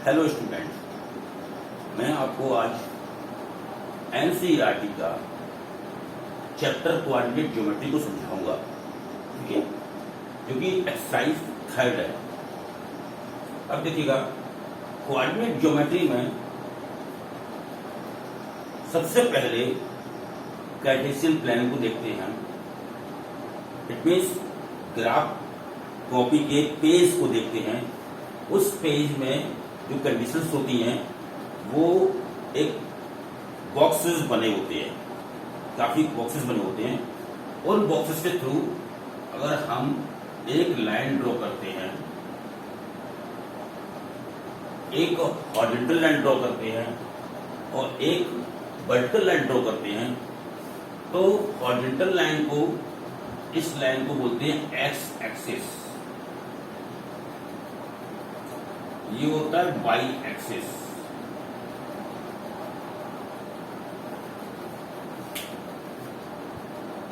Hello student, मैं आपको आज एनसीईआरटी का चैप्टर कोऑर्डिनेट ज्योमेट्री को समझाऊंगा, ठीक है, जो कि एक्सरसाइज 3 है। अब देखिएगा, कोऑर्डिनेट ज्योमेट्री में सबसे पहले कार्टेशियन प्लेन को देखते हैं। इट मीन्स ग्राफ कॉपी के पेज को देखते हैं। उस पेज में जो कंडीशंस होती हैं वो एक बॉक्सेस बने होते हैं, काफी बॉक्सेस बने होते हैं। उन बॉक्सेस के थ्रू अगर हम एक लाइन ड्रॉ करते हैं, एक हॉरिजॉन्टल लाइन ड्रॉ करते हैं और एक वर्टिकल लाइन ड्रॉ करते हैं, तो हॉरिजॉन्टल लाइन को, इस लाइन को बोलते हैं एक्स एक्सिस, ये होता है वाई एक्सिस।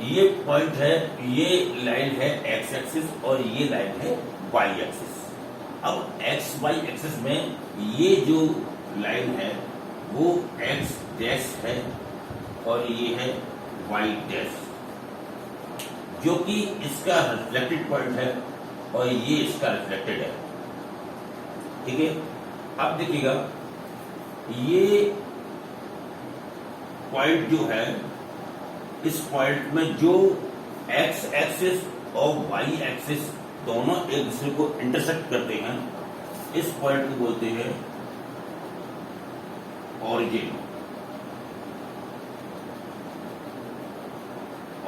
ये पॉइंट है, ये लाइन है एक्स एक्सिस और ये लाइन है वाई एक्सिस। अब एक्स वाई एक्सिस में ये जो लाइन है वो एक्स डैश है और ये है वाई डैश, जो कि इसका रिफ्लेक्टेड पॉइंट है और ये इसका रिफ्लेक्टेड है, ठीक है। अब देखिएगा, ये पॉइंट जो है, इस पॉइंट में जो एक्स एक्सिस और वाई एक्सिस दोनों एक दूसरे को इंटरसेक्ट करते हैं, इस पॉइंट को बोलते हैं ऑरिजिन।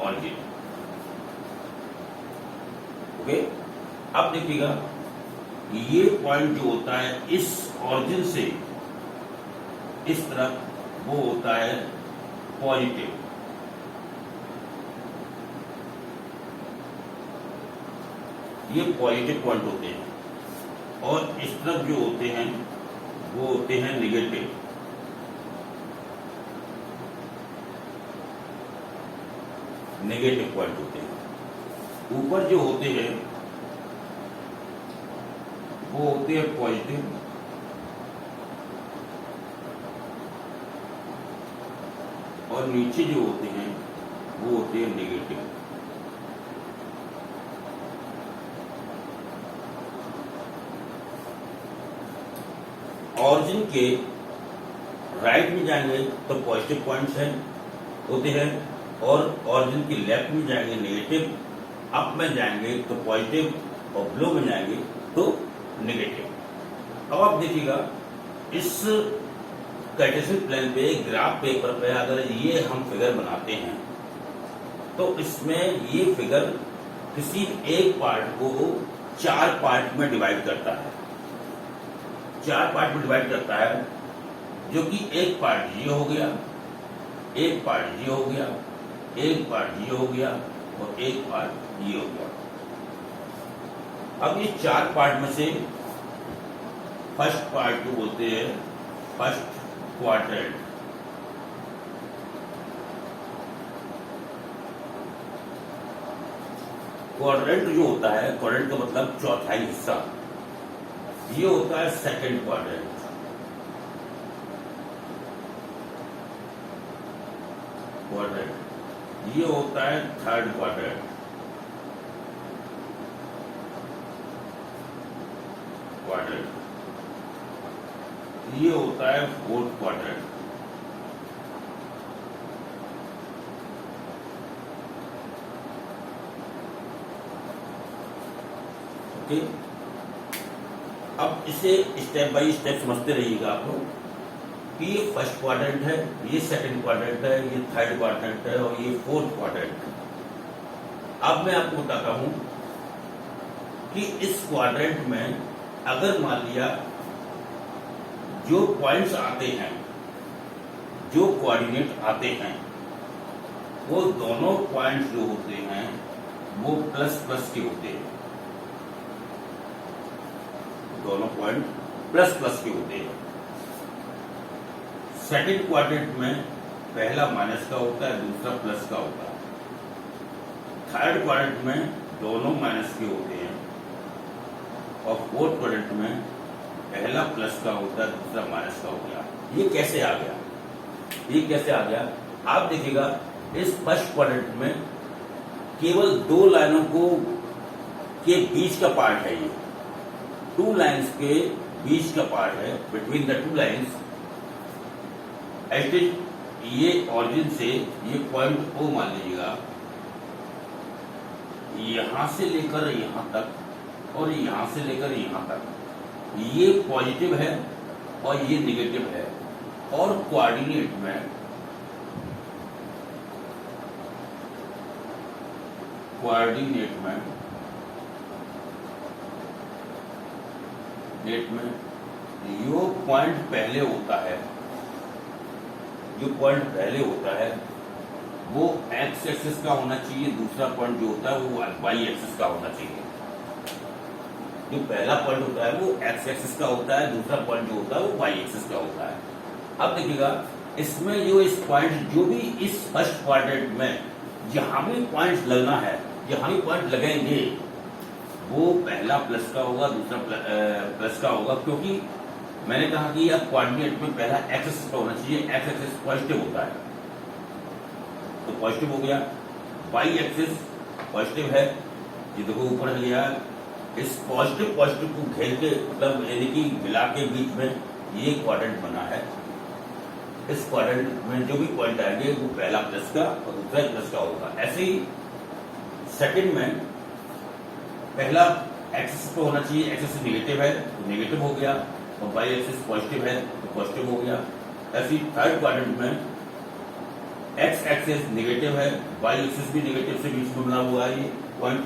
Origin, okay. अब देखिएगा, ये पॉइंट जो होता है इस ऑरिजिन से इस तरफ, वो होता है पॉजिटिव। ये पॉजिटिव पॉइंट होते हैं और इस तरफ जो होते हैं वो होते हैं निगेटिव। नेगेटिव पॉइंट होते हैं। ऊपर जो होते हैं वो होते हैं पॉजिटिव और नीचे जो होते हैं वो होते हैं नेगेटिव। ऑरिजिन के राइट में जाएंगे तो पॉजिटिव पॉइंट्स हैं होते हैं और ऑरिजिन के लेफ्ट में जाएंगे नेगेटिव, अप में जाएंगे तो पॉजिटिव और बिलो में जाएंगे तो नेगेटिव। अब आप देखिएगा, इस कार्टेशियन प्लेन पे, ग्राफ पेपर पे अगर ये हम फिगर बनाते हैं तो इसमें ये फिगर किसी एक पार्ट को 4 पार्ट में डिवाइड करता है। 4 पार्ट में डिवाइड करता है, जो कि एक पार्ट ये हो गया, एक पार्ट ये हो गया, एक पार्ट ये हो गया और एक पार्ट ये हो गया। अब ये 4 पार्ट में से फर्स्ट पार्ट को बोलते हैं फर्स्ट क्वाड्रेंट। क्वाड्रेंट जो होता है, क्वाड्रेंट का मतलब चौथाई हिस्सा, ये होता है सेकंड क्वाड्रेंट। क्वाड्रेंट ये होता है थर्ड क्वाड्रेंट। क्वाड्रेंट ये होता है फोर्थ क्वाड्रेंट। ओके, अब इसे स्टेप बाय स्टेप समझते रहिएगा आप लोग कि ये फर्स्ट क्वाड्रेंट है, ये सेकंड क्वाड्रेंट है, ये थर्ड क्वाड्रेंट है और ये फोर्थ क्वाड्रेंट है। अब मैं आपको बताता हूं कि इस क्वाड्रेंट में अगर मान लिया जो पॉइंट्स आते हैं, जो कोऑर्डिनेट आते हैं, वो दोनों पॉइंट्स जो होते हैं वो प्लस प्लस के होते हैं। दोनों पॉइंट प्लस प्लस के होते हैं। सेकंड क्वाड्रेंट में पहला माइनस का होता है, दूसरा प्लस का होता है। थर्ड क्वाड्रेंट में दोनों माइनस के होते हैं और फोर्थ क्वाड्रेंट में पहला प्लस का होता है, दूसरा माइनस का हो गया। ये कैसे आ गया, ये कैसे आ गया? आप देखिएगा इस फर्स्ट क्वाड्रेंट में केवल दो लाइनों को के बीच का पार्ट है, ये टू लाइंस के बीच का पार्ट है, बिटवीन द टू लाइंस। ये ऑरिजिन से ये पॉइंट ओ मान लीजिएगा, यहां से लेकर यहां तक और यहां से लेकर यहां तक, ये पॉजिटिव है और ये निगेटिव है। और कोऑर्डिनेट में जो पॉइंट पहले होता है, वो एक्स एक्सिस का होना चाहिए, दूसरा पॉइंट जो होता है वो वाई एक्सिस का होना चाहिए। जो पहला पॉइंट होता है वो एक्स एक्सिस का होता है, दूसरा पॉइंट जो होता है वो वाई एक्सिस का होता है। अब देखिएगा इसमें जो इस पॉइंट, जो भी इस फर्स्ट क्वाड्रेंट में जहां भी पॉइंट लगना है, जहां भी पॉइंट लगेंगे वो पहला प्लस का होगा, दूसरा प्लस का होगा, क्योंकि मैंने कहा कि यह कोऑर्डिनेट में पहला एक्स एक्सिस का होना चाहिए, एक्स एक्सिस पॉजिटिव होता है तो पॉजिटिव हो गया। वाई एक्सिस पॉजिटिव है, ये देखो ऊपर लिया, इस पॉजिटिव को घेर के, मतलब यानी कि मिला के बीच में ये क्वाड्रेंट बना है। इस क्वाड्रेंट में जो भी पॉइंट आएंगे वो पहला प्लस का और दूसरा प्लस का होगा। ऐसे ही सेकंड में पहला एक्सिस पे होना चाहिए, एक्सिस निगेटिव है तो निगेटिव हो गया, और वाई एक्सिस पॉजिटिव है तो पॉजिटिव हो गया। ऐसे ही थर्ड क्वाड्रेंट में एक्स एक्सिस निगेटिव है, वाई एक्सिस भी निगेटिव से बीच में बना हुआ है ये पॉइंट।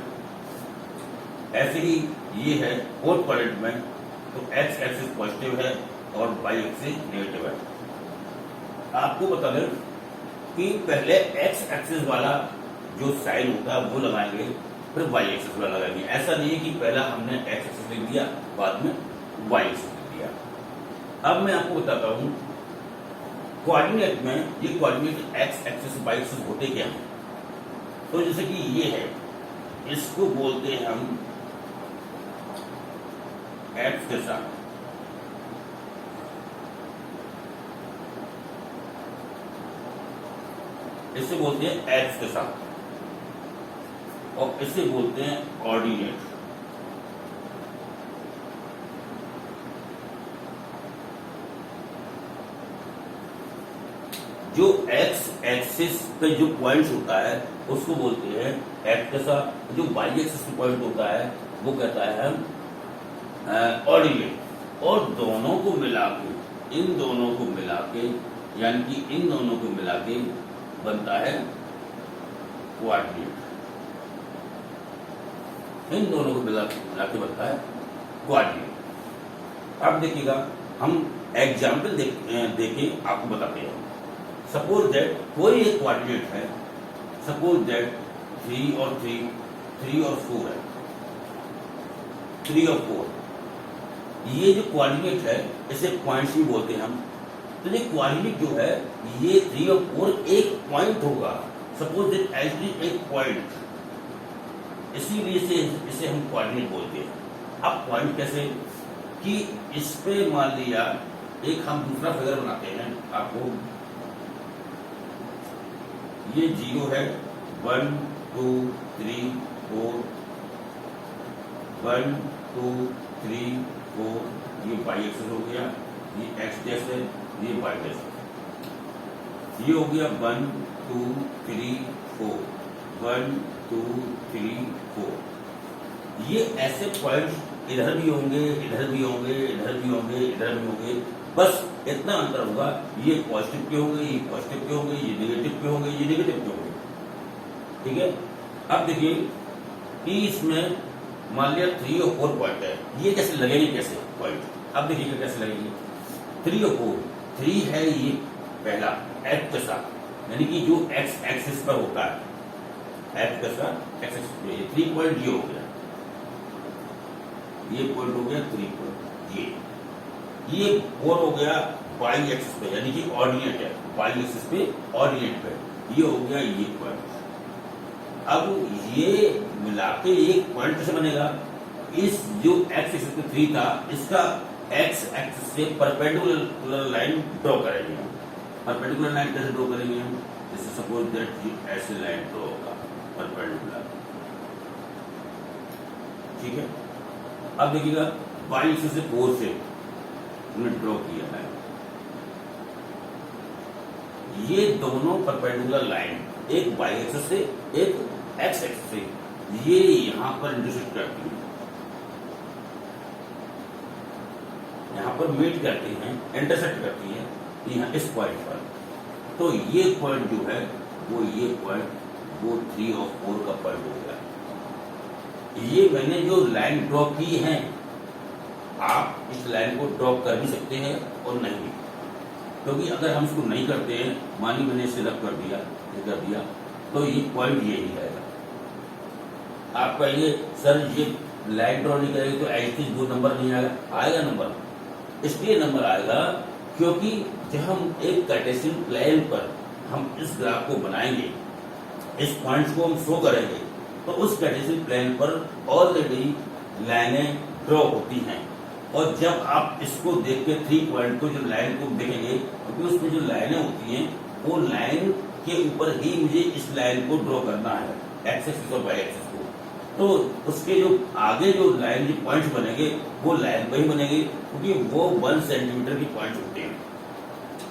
ऐसे ही ये है फोर्थ क्वाड्रेंट में, तो एक्स एक्सिस पॉजिटिव है और वाई एक्सिस नेगेटिव है। आपको बता दें कि पहले एक्स एक्सिस वाला जो साइन होता है वो लगाएंगे, फिर वाई एक्सिस वाला लगाएंगे। ऐसा नहीं है कि पहला हमने एक्स एक्सिस लिख दिया, बाद में वाई एक्सिस लिख दिया। अब मैं आपको बताता हूं कोऑर्डिनेट में, ये coordinate X axis Y axis होते क्या हैं। तो जैसे कि ये है, इसको बोलते हैं हम एक्स के साथ, इसे बोलते हैं एक्स के साथ, और इसे बोलते हैं ऑर्डिनेट। जो एक्स एक्सिस पे जो पॉइंट होता है उसको बोलते हैं एक्स के साथ, जो वाई एक्सिस पे पॉइंट होता है वो कहता है हम ऑर्डिनेट। और दोनों को मिला के, इन दोनों को मिला के, यानी कि इन दोनों को मिला के बनता है कोऑर्डिनेट। इन दोनों को मिला के बनता है कोऑर्डिनेट। अब देखिएगा हम एग्जाम्पल देके आपको बताते हैं। सपोज दैट कोई एक कोऑर्डिनेट है, सपोज दैट 3 और 4 है, 3 और 4। ये जो कोऑर्डिनेट है इसे पॉइंट्स भी बोलते हैं हम। तो ये कोऑर्डिनेट जो है ये 3 और 4 एक पॉइंट होगा, सपोज दैट एटलीस्ट एक पॉइंट, इसीलिए इसे हम कोऑर्डिनेट बोलते हैं। अब पॉइंट कैसे कि इस पे मान लिया एक हम दूसरा फिगर बनाते हैं आपको, ये 0 है, 1 2 3 4, 1 2 3 4, ये वाई एक्सिस हो गया, ये एक्स डैश है, ये वाई डैश है। ये हो गया 1 2 3 4, 1 2 3 4। ये ऐसे पॉइंट्स इधर भी होंगे, इधर भी होंगे, इधर भी होंगे, इधर भी होंगे, बस इतना अंतर होगा, ये पॉजिटिव के होंगे, ये पॉजिटिव के होंगे, ये नेगेटिव के होंगे, ये नेगेटिव के होंगे। ठीक है। अब देखिए कि इसमें मान लिया 3 और 4 पॉइंट है, ये कैसे लगेंगे, कैसे पॉइंट, अब देखिएगा कैसे लगेंगे। 3 और 4, 3 है ये पहला एक्स के साथ, यानी कि जो एक्स एक्सिस पर होता है, एक्स के साथ एक्स एक्सिस पे 3 पॉइंट ये हो गया, ये पॉइंट हो गया 3 पॉइंट, ये 4 हो गया वाई एक्सिस पे, यानी कि ऑर्डिनेट है, वाई एक्सिस पे ऑर्डिनेट पे, ये हो गया ये पॉइंट। अब ये मिला के एक पॉइंट कैसे बनेगा, इस जो एक्स एक्सिस पे 3 था, इसका एक्स एक्सिस से परपेंडिकुलर लाइन ड्रॉ करेंगे हम। परपेंडिकुलर लाइन कैसे ड्रॉ करेंगे हम? जैसे सपोज दैट ये ऐसे लाइन ड्रॉ होगा परपेंडिकुलर, ठीक है। अब देखिएगा वाई एक्सिस से 4 से हमने ड्रॉ किया है, ये दोनों परपेंडिकुलर लाइन, एक वाई एक्सिस से एक एक्स एक्सिस से, ये यहां पर इंटरसेक्ट करती है, यहां पर मीट करती हैं, इंटरसेक्ट करती है यहाँ इस पॉइंट पर। तो ये पॉइंट जो है वो ये पॉइंट वो 3 और 4 का पॉइंट हो गया। ये मैंने जो लाइन ड्रॉ की है, आप इस लाइन को ड्रॉ कर भी सकते हैं और नहीं भी, क्योंकि अगर हम इसको नहीं करते हैं, मानिए मैंने इसे रब कर दिया, ये कर दिया, तो ये पॉइंट यही रहेगा। आप कहिए सर ये लाइन ड्रॉ नहीं करेगी तो ऐसे दो नंबर नहीं आएगा? आएगा नंबर, इसलिए नंबर आएगा क्योंकि जब हम एक कार्टेशियन प्लेन पर हम इस ग्राफ को बनाएंगे, इस पॉइंट्स को हम शो करेंगे, तो उस कार्टेशियन प्लेन पर ऑलरेडी लाइनें ड्रॉ होती हैं। और जब आप इसको देख के 3 पॉइंट को जो लाइन को देखेंगे, क्योंकि उसमें जो लाइनें होती हैं वो लाइन के ऊपर ही मुझे इस लाइन को ड्रॉ करना है, एक्स एक्सिस और वाई एक्सिस को। तो उसके जो आगे जो लाइन जो पॉइंट्स बनेंगे वो लाइन वही बनेंगे, क्योंकि वो 1 सेंटीमीटर की पॉइंट्स होते हैं।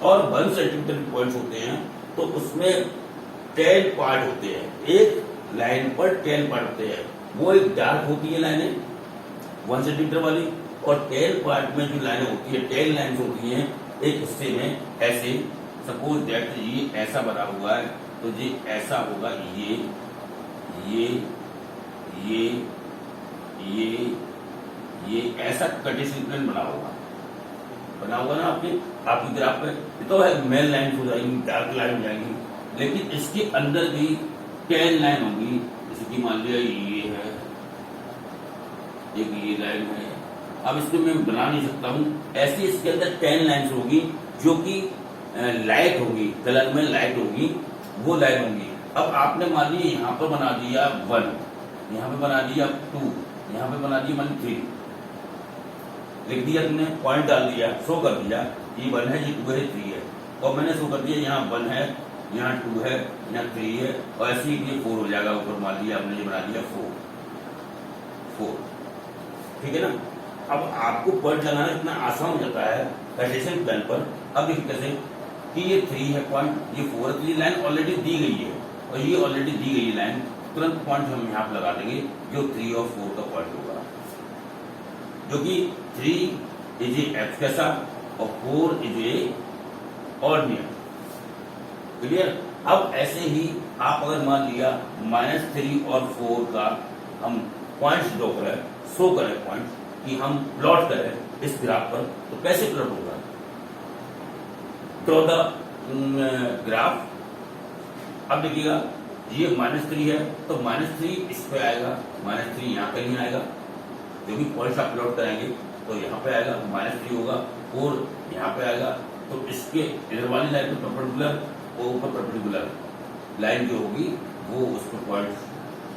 और 1 सेंटीमीटर की पॉइंट्स होते हैं तो उसमें 10 पार्ट होते हैं, एक लाइन पर 10 पार्ट होते हैं। वो एक डार्क होती है लाइनें 1 सेंटीमीटर वाली, और 10 पार्ट में जो लाइनें होती है, 10 लाइन्स होती हैं एक हिस्से में ऐसे। सपोज दैट ये ऐसा बना हुआ है, तो ये ऐसा होगा, ये ऐसा कार्टेशियन प्लेन बना होगा ना आपकी ग्राफ पे। तो है मेन लाइन हो जाएंगी, डार्क लाइन हो जाएंगी, लेकिन इसके अंदर भी 10 लाइन होंगी। जैसे कि मान लिया ये है, एक ये लाइन है, अब इसको मैं बना नहीं सकता हूं, ऐसी इसके अंदर 10 लाइन्स होगी जो कि लाइट होगी, कलर में लाइट होगी, वो लाइन होंगी। अब आपने मान लिया यहाँ पर बना दिया 1, यहाँ पे बना दिया 2, यहाँ पे बना दिया 3, लिख दिया तुमने, पॉइंट डाल दिया, शो कर दिया, ये 1 है, ये 2 है, 3 है, और मैंने शो कर दिया यहाँ 1 है, यहाँ 2 है, यहाँ 3 है, और ऐसे ही ये 4 हो जाएगा। ऊपर मान लिया हमने, ये बना दिया 4, ठीक है ना। अब आपको पॉइंट लगाना इतना आसान हो जाता है कार्टेशियन प्लेन पर। अब देखिए कैसे कि ये 3 है पॉइंट, ये 4 है, तो ये लाइन ऑलरेडी दी गई है, और ये ऑलरेडी दी गई है लाइन, तुरंत पॉइंट हम यहाँ पर लगा देंगे जो 3 और 4 का पॉइंट होगा, जो कि 3 इज एक्स कैसा और 4 इज ए ऑर्डिनरी। क्लियर। अब ऐसे ही आप अगर मान लिया -3 और 4 का हम पॉइंट्स ड्रॉ करें, शो करें पॉइंट कि हम प्लॉट करें इस ग्राफ पर, तो कैसे प्लॉट होगा? Draw the graph. अब देखिएगा ये -3 है, तो -3 इस पे आएगा, -3 यहाँ कहीं आएगा, जो भी पॉइंट्स आप प्लॉट करेंगे तो यहाँ पे आएगा, -3 होगा, 4 यहाँ पे आएगा, तो इसके इधर वाली लाइन पर परपेंडिकुलर और ऊपर परपेंडिकुलर लाइन जो होगी वो उस पर पॉइंट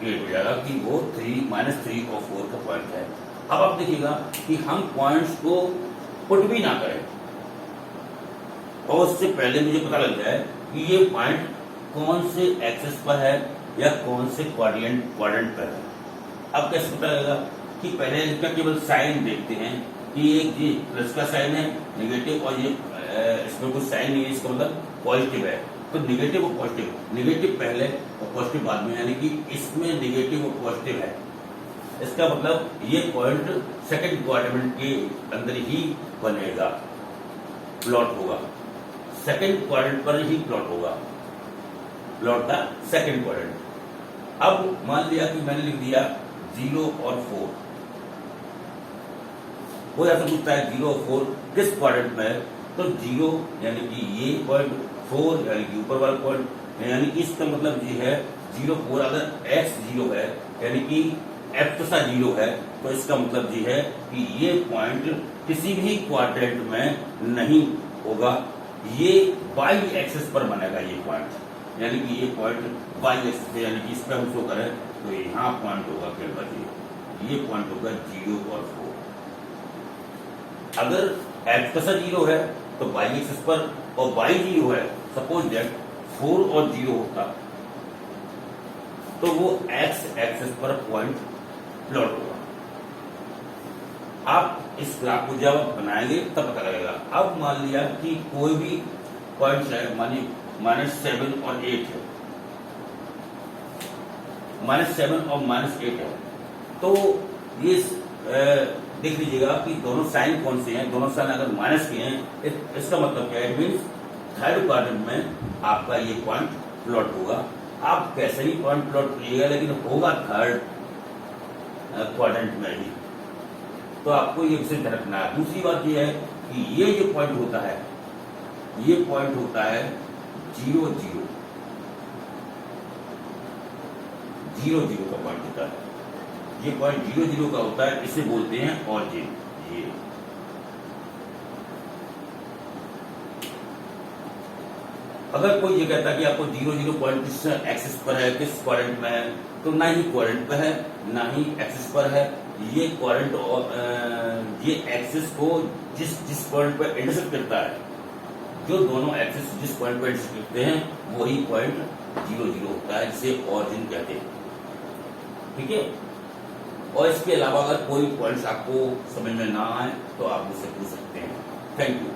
क्रिएट हो जाएगा कि वो -3 और 4 का पॉइंट है। अब आप देखिएगा कि हम पॉइंट्स को पुट भी ना करें, और उससे पहले मुझे पता लग जाए कि ये पॉइंट कौन से एक्सिस पर है या कौन से क्वाड्रेंट पर है। अब कैसे पता लगेगा कि पहले इसका केवल साइन देखते हैं कि ये प्लस का साइन है, नेगेटिव, और ये इसमें कुछ साइन नहीं है, इसका मतलब पॉजिटिव है। तो नेगेटिव और पॉजिटिव, नेगेटिव पहले और पॉजिटिव बाद में, यानी कि इसमें नेगेटिव और पॉजिटिव है। इसका मतलब ये पॉइंट सेकंड क्वाड्रेंट के अंदर ही बनेगा, प्लॉट होगा, सेकंड क्वाड्रेंट पर ही प्लॉट होगा, प्लॉट का सेकंड क्वाड्रेंट। अब मान लिया कि मैंने लिख दिया 0 और 4, वो ऐसा पूछता है 0 और 4 किस क्वाड्रेंट में है, तो 0 यानी कि ये पॉइंट, 4 यानी कि ऊपर वाला पॉइंट, यानी कि इसका मतलब ये है 0 4, अगर x 0 है यानी कि f तो सा 0 है, तो इसका मतलब ये है कि ये पॉइंट किसी भी क्वाड्रेंट में नहीं होगा, ये y एक्सिस पर बनेगा ये पॉइंट, यानी कि ये पॉइंट y एक्सिस पे, यानी कि इस पर हम शो करें तो यहाँ पॉइंट होगा, क्या ये पॉइंट होगा 0 और 4। अगर एक्स का सा 0 है तो वाई एक्सिस पर, और वाई 0 है, सपोज दैट 4 और 0 होता, तो वो एक्स एक्सिस पर पॉइंट प्लॉट होगा। आप इस ग्राफ को जब आप बनाएंगे तब पता लगेगा। अब मान लिया कि कोई भी पॉइंट है, मानिए -7 और 8 है, -7 और -8 है, तो ये देख लीजिएगा कि दोनों साइन कौन से हैं। दोनों साइन अगर माइनस के हैं, इसका मतलब क्या है, इट मीन्स थर्ड क्वाड्रेंट में आपका ये पॉइंट प्लॉट होगा। आप कैसे भी पॉइंट प्लॉट करिएगा, लेकिन होगा थर्ड क्वाड्रेंट में ही। तो आपको ये विषय ध्यान रखना है। दूसरी बात ये है कि ये जो पॉइंट होता है, ये पॉइंट होता है 0 0 0 0 का पॉइंट होता है। ये पॉइंट 0 0 का होता है, इसे बोलते हैं ऑरिजिन। ये अगर कोई ये कहता है कि आपको 0 0 पॉइंट किस एक्सिस पर है, किस क्वाड्रेंट में है, तो ना ही क्वाड्रेंट पे है ना ही एक्सिस पर है। ये क्वाड्रेंट और ये एक्सिस को जिस पॉइंट पर इंटरसेक्ट करता है, जो दोनों एक्सिस जिस पॉइंट पर इंटरसेक्ट करते हैं वही पॉइंट 0 0 होता है, जिसे ऑरिजिन कहते हैं। ठीक है। और इसके अलावा अगर कोई पॉइंट्स आपको समझ में ना आए तो आप मुझसे पूछ सकते हैं। Thank you.